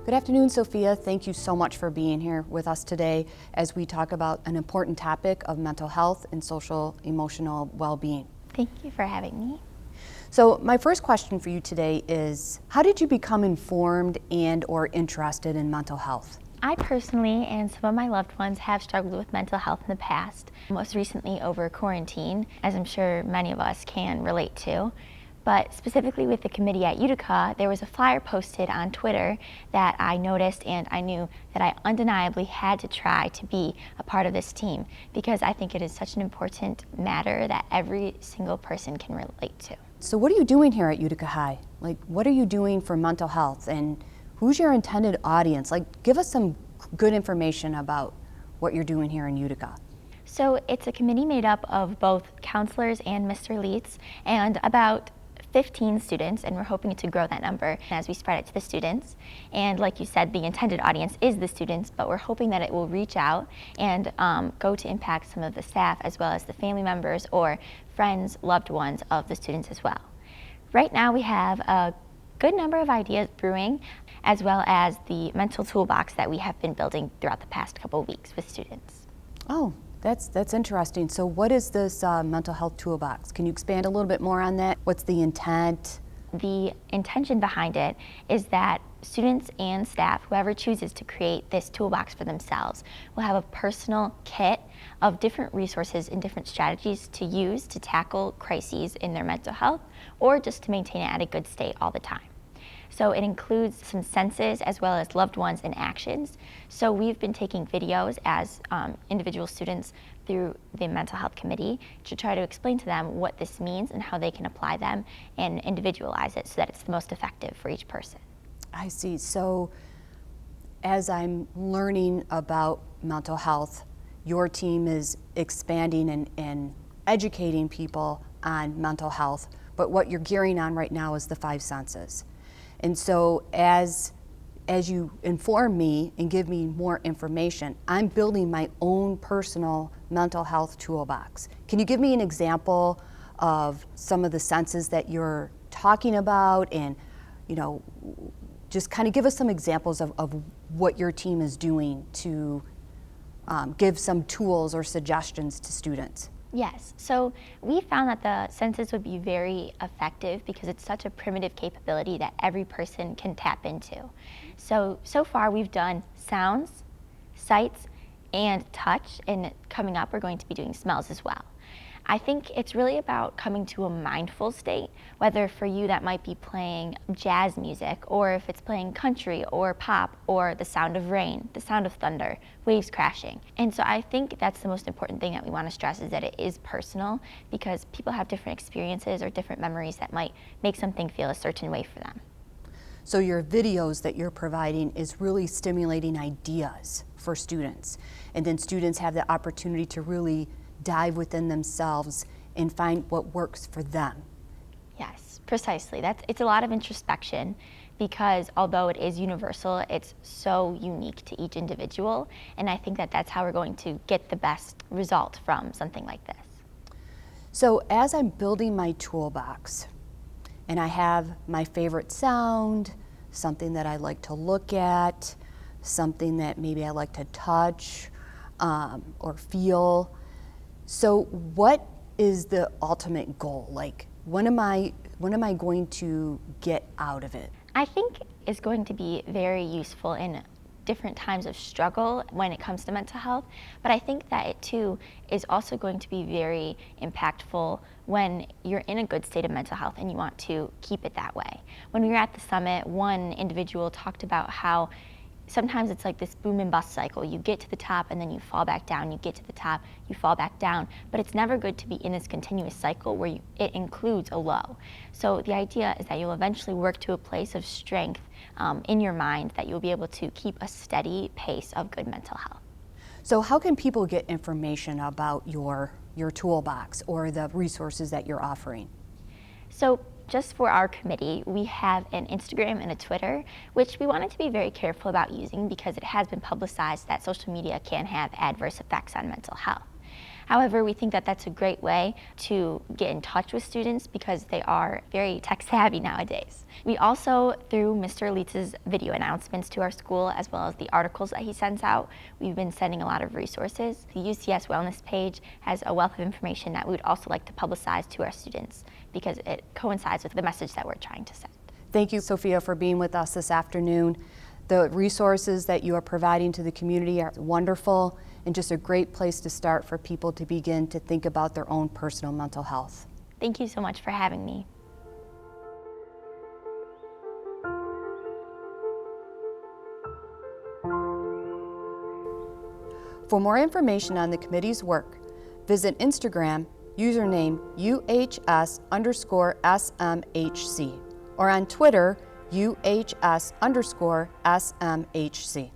Good afternoon, Sophia. Thank you so much for being here with us today as we talk about an important topic of mental health and social emotional well-being. Thank you for having me. So my first question for you today is, how did you become informed and or interested in mental health? I personally and some of my loved ones have struggled with mental health in the past, most recently over quarantine, as I'm sure many of us can relate to. But specifically with the committee at Utica, there was a flyer posted on Twitter that I noticed, and I knew that I undeniably had to try to be a part of this team because I think it is such an important matter that every single person can relate to. So what are you doing here at Utica High? Like, what are you doing for mental health, and who's your intended audience? Like, give us some good information about what you're doing here in Utica. So it's a committee made up of both counselors and Mr. Leets and about 15 students, and we're hoping to grow that number as we spread it to the students. And like you said, the intended audience is the students, but we're hoping that it will reach out and go to impact some of the staff as well as the family members or friends, loved ones of the students as well. Right now we have a good number of ideas brewing, as well as the mental toolbox that we have been building throughout the past couple of weeks with students. Oh, that's interesting. So what is this mental health toolbox? Can you expand a little bit more on that? What's the intent? The intention behind it is that students and staff, whoever chooses to create this toolbox for themselves, will have a personal kit of different resources and different strategies to use to tackle crises in their mental health or just to maintain it at a good state all the time. So it includes some senses as well as loved ones and actions. So we've been taking videos as individual students through the mental health committee to try to explain to them what this means and how they can apply them and individualize it so that it's the most effective for each person. I see. So as I'm learning about mental health, your team is expanding and educating people on mental health, but what you're gearing on right now is the 5 senses. And so as you inform me and give me more information, I'm building my own personal mental health toolbox. Can you give me an example of some of the senses that you're talking about, and just kind of give us some examples of what your team is doing to give some tools or suggestions to students? Yes, so we found that the senses would be very effective because it's such a primitive capability that every person can tap into. So far we've done sounds, sights, and touch, and coming up we're going to be doing smells as well. I think it's really about coming to a mindful state, whether for you that might be playing jazz music, or if it's playing country or pop, or the sound of rain, the sound of thunder, waves crashing. And so I think that's the most important thing that we want to stress, is that it is personal, because people have different experiences or different memories that might make something feel a certain way for them. So your videos that you're providing is really stimulating ideas for students, and then students have the opportunity to really dive within themselves and find what works for them. Yes, precisely. It's a lot of introspection, because although it is universal, it's so unique to each individual, and I think that that's how we're going to get the best result from something like this. So as I'm building my toolbox, and I have my favorite sound, something that I like to look at, something that maybe I like to touch or feel. So what is the ultimate goal? Like, what am I going to get out of it? I think it's going to be very useful in different times of struggle when it comes to mental health, but I think that it too is also going to be very impactful when you're in a good state of mental health and you want to keep it that way. When we were at the summit, one individual talked about how sometimes it's like this boom and bust cycle. You get to the top and then you fall back down. You get to the top, you fall back down. But it's never good to be in this continuous cycle where it includes a low. So the idea is that you'll eventually work to a place of strength in your mind, that you'll be able to keep a steady pace of good mental health. So how can people get information about your toolbox or the resources that you're offering? So just for our committee, we have an Instagram and a Twitter, which we wanted to be very careful about using because it has been publicized that social media can have adverse effects on mental health. However, we think that that's a great way to get in touch with students because they are very tech savvy nowadays. We also, through Mr. Leitz's video announcements to our school, as well as the articles that he sends out, we've been sending a lot of resources. The UCS Wellness page has a wealth of information that we would also like to publicize to our students because it coincides with the message that we're trying to send. Thank you, Sophia, for being with us this afternoon. The resources that you are providing to the community are wonderful and just a great place to start for people to begin to think about their own personal mental health. Thank you so much for having me. For more information on the committee's work, visit Instagram username UHS_SMHC or on Twitter UHS_SMHC.